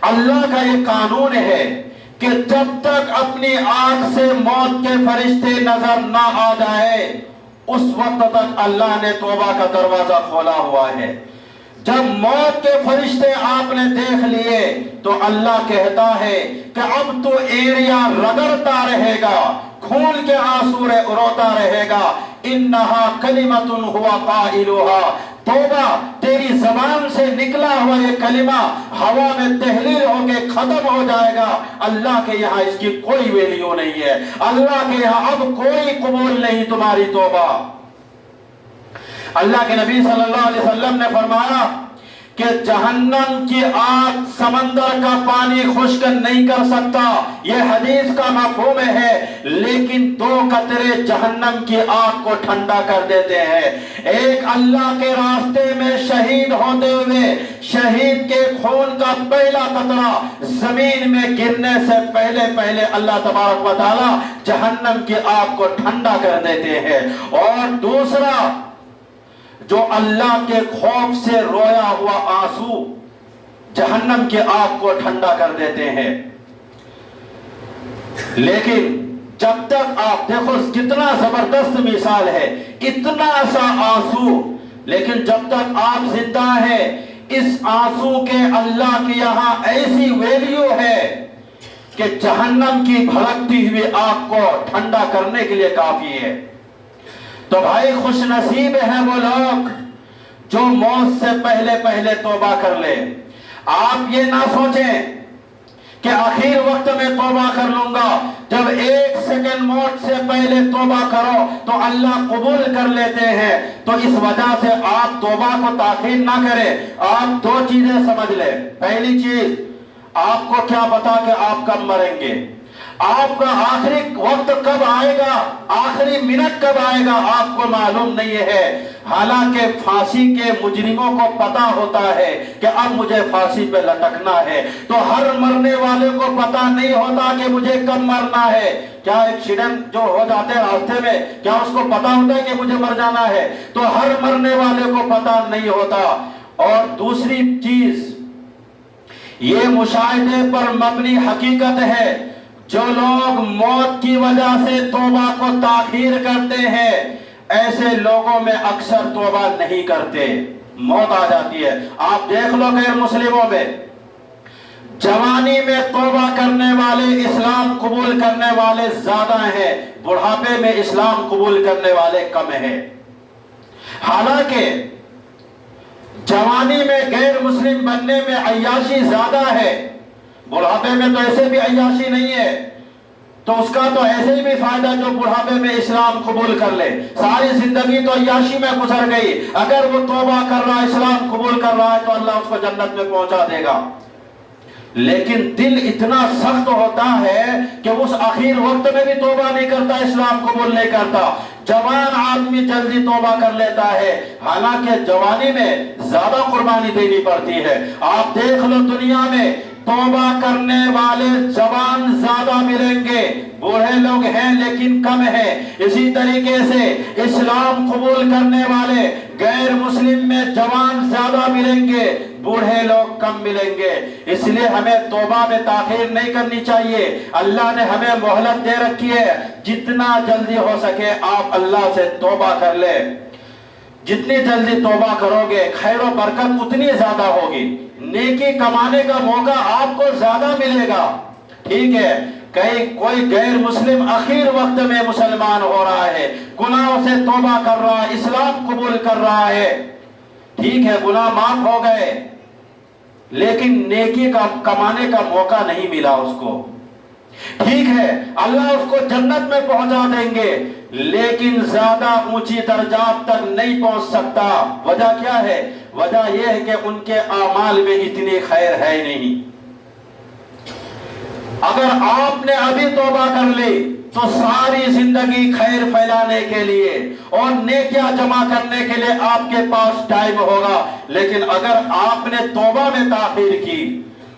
اللہ کا یہ قانون ہے کہ جب تک اپنی آنکھ سے موت کے فرشتے نظر نہ آ جائے اس وقت تک اللہ نے توبہ کا دروازہ کھولا ہوا ہے۔ جب موت کے فرشتے آپ نے دیکھ لیے تو اللہ کہتا ہے کہ اب تو ایڑیاں رگڑتا رہے گا، خون کے آنسو روتا رہے گا، انہا کلمۃ ہوا قائلھا، توبہ تیری زبان سے نکلا ہوا یہ کلمہ ہوا میں تحلیل ہو کے ختم ہو جائے گا۔ اللہ کے یہاں اس کی کوئی ویلیو نہیں ہے، اللہ کے یہاں اب کوئی قبول نہیں تمہاری توبہ۔ اللہ کے نبی صلی اللہ علیہ وسلم نے فرمایا کہ جہنم کی آگ سمندر کا پانی خشک نہیں کر سکتا، یہ حدیث کا مفہوم ہے، لیکن 2 قطرے جہنم کی آگ کو ٹھنڈا کر دیتے ہیں۔ ایک اللہ کے راستے میں شہید ہوتے ہوئے شہید کے خون کا پہلا قطرہ زمین میں گرنے سے پہلے اللہ تبارک و تعالی جہنم کی آگ کو ٹھنڈا کر دیتے ہیں، اور دوسرا جو اللہ کے خوف سے رویا ہوا آنسو جہنم کی آگ کو ٹھنڈا کر دیتے ہیں۔ لیکن جب تک آپ دیکھو کتنا زبردست مثال ہے، اتنا سا آنسو، لیکن جب تک آپ زندہ ہیں اس آنسو کے اللہ کے یہاں ایسی ویلیو ہے کہ جہنم کی بھڑکتی ہوئی آگ کو ٹھنڈا کرنے کے لیے کافی ہے۔ تو بھائی خوش نصیب ہیں وہ لوگ جو موت سے پہلے توبہ کر لے۔ آپ یہ نہ سوچیں کہ آخر وقت میں توبہ کر لوں گا، جب 1 سیکنڈ موت سے پہلے توبہ کرو تو اللہ قبول کر لیتے ہیں۔ تو اس وجہ سے آپ توبہ کو تاخیر نہ کریں۔ آپ 2 چیزیں سمجھ لیں۔ پہلی چیز، آپ کو کیا پتا کہ آپ کب مریں گے، آپ کا آخری وقت کب آئے گا، آخری منٹ کب آئے گا آپ کو معلوم نہیں ہے۔ حالانکہ پھانسی کے مجرموں کو پتا ہوتا ہے کہ اب مجھے پھانسی پہ لٹکنا ہے، تو ہر مرنے والے کو پتا نہیں ہوتا کہ مجھے کب مرنا ہے۔ کیا ایکسیڈنٹ جو ہو جاتے ہیں راستے میں، کیا اس کو پتا ہوتا ہے کہ مجھے مر جانا ہے؟ تو ہر مرنے والے کو پتا نہیں ہوتا۔ اور دوسری چیز، یہ مشاہدے پر مبنی حقیقت ہے، جو لوگ موت کی وجہ سے توبہ کو تاخیر کرتے ہیں ایسے لوگوں میں اکثر توبہ نہیں کرتے، موت آ جاتی ہے۔ آپ دیکھ لو غیر مسلموں میں جوانی میں توبہ کرنے والے، اسلام قبول کرنے والے زیادہ ہیں، بڑھاپے میں اسلام قبول کرنے والے کم ہیں۔ حالانکہ جوانی میں غیر مسلم بننے میں عیاشی زیادہ ہے، بڑھاپے میں تو ایسے بھی عیاشی نہیں ہے، تو اس کا تو ایسے ہی بھی فائدہ جو بڑھاپے میں اسلام قبول کر لے۔ ساری زندگی تو عیاشی میں گزر گئی، اگر وہ توبہ کر رہا ہے، اسلام قبول کر رہا ہے تو اللہ اس کو جنت میں پہنچا دے گا۔ لیکن دل اتنا سخت ہوتا ہے کہ اس آخر وقت میں بھی توبہ نہیں کرتا، اسلام قبول نہیں کرتا۔ جوان آدمی جلدی توبہ کر لیتا ہے، حالانکہ جوانی میں زیادہ قربانی دینی پڑتی ہے۔ آپ دیکھ لو دنیا میں توبہ کرنے والے جوان زیادہ ملیں گے، بوڑھے لوگ ہیں لیکن کم ہیں۔ اسی طریقے سے اسلام قبول کرنے والے غیر مسلم میں جوان زیادہ ملیں گے، بوڑھے لوگ کم ملیں گے۔ اس لیے ہمیں توبہ میں تاخیر نہیں کرنی چاہیے۔ اللہ نے ہمیں مہلت دے رکھی ہے، جتنا جلدی ہو سکے آپ اللہ سے توبہ کر لیں۔ جتنی جلدی توبہ کرو گے خیر و برکت اتنی زیادہ ہوگی، نیکی کمانے کا موقع آپ کو زیادہ ملے گا۔ ٹھیک ہے، کہیں کوئی غیر مسلم اخیر وقت میں مسلمان ہو رہا ہے، گناہوں سے توبہ کر رہا ہے، اسلام قبول کر رہا ہے، ٹھیک ہے گناہ معاف ہو گئے، لیکن نیکی کا کمانے کا موقع نہیں ملا اس کو۔ ٹھیک ہے اللہ اس کو جنت میں پہنچا دیں گے، لیکن زیادہ اونچی درجات تک نہیں پہنچ سکتا۔ وجہ کیا ہے؟ وجہ یہ ہے کہ ان کے اعمال میں اتنی خیر ہے نہیں۔ اگر آپ نے ابھی توبہ کر لی تو ساری زندگی خیر پھیلانے کے لیے اور نیکیاں جمع کرنے کے لیے آپ کے پاس ٹائم ہوگا، لیکن اگر آپ نے توبہ میں تاخیر کی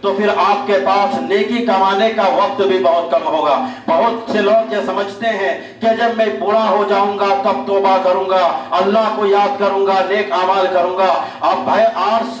تو پھر آپ کے پاس نیکی کمانے کا وقت بھی بہت کم ہوگا۔ بہت سے لوگ یہ سمجھتے ہیں کہ جب میں بوڑھا ہو جاؤں گا تب توبہ کروں گا، اللہ کو یاد کروں گا، نیک اعمال کروں گا۔ اب بھائی 8